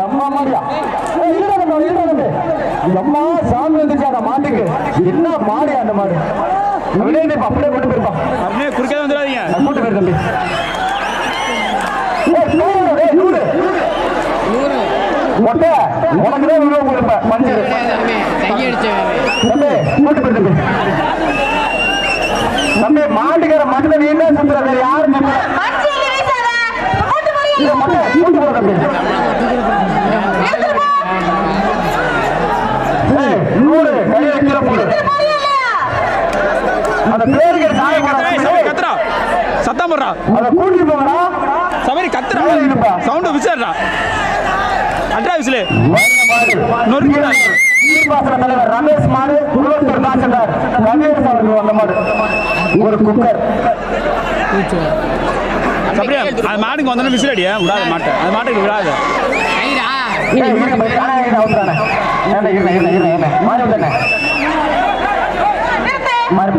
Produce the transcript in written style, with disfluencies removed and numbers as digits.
அம்மா மாடியா அம்மா சாமி வந்துச்சு அந்த மாட்டுக்கு. என்ன மாடியா அந்த மாடு? அப்படியே அப்படியே கொண்டு போயிருப்பான். அப்படியே குறுக்கே வந்துடாதீங்க. கூட்டு போயிரு தம்பி. மொட்டை உனக்குதான் விழுவ கொடுப்ப மஞ்சள் தம்பி. கூட்டு போயிரு தம்பி. தம்பி மாட்டுக்கார மட்டை நீ என்ன சுத்துற? வேற யாரு மட்டை கூட்டு போற தம்பி. கையை வைக்கிற போடு அந்த பேருக்கு கத்துறா சத்தம் போடுறா. அதை கூட்டிட்டு போங்கடா. சபரி கத்துறா சவுண்ட் விசாரா அட்ரா விசிலு நீர்ப்பாசன தலைவர் ரமேஷ் மாடு குருவத்தூர் தாசில்தார் ரமேஷ் அவர்கள் வந்த மாடு ஒரு குக்கர். சபரியா அது மாட்டுக்கு வந்தோன்னு விசில் அடியா விடாத மாட்டை. அது மாட்டுக்கு விடாது. மாறி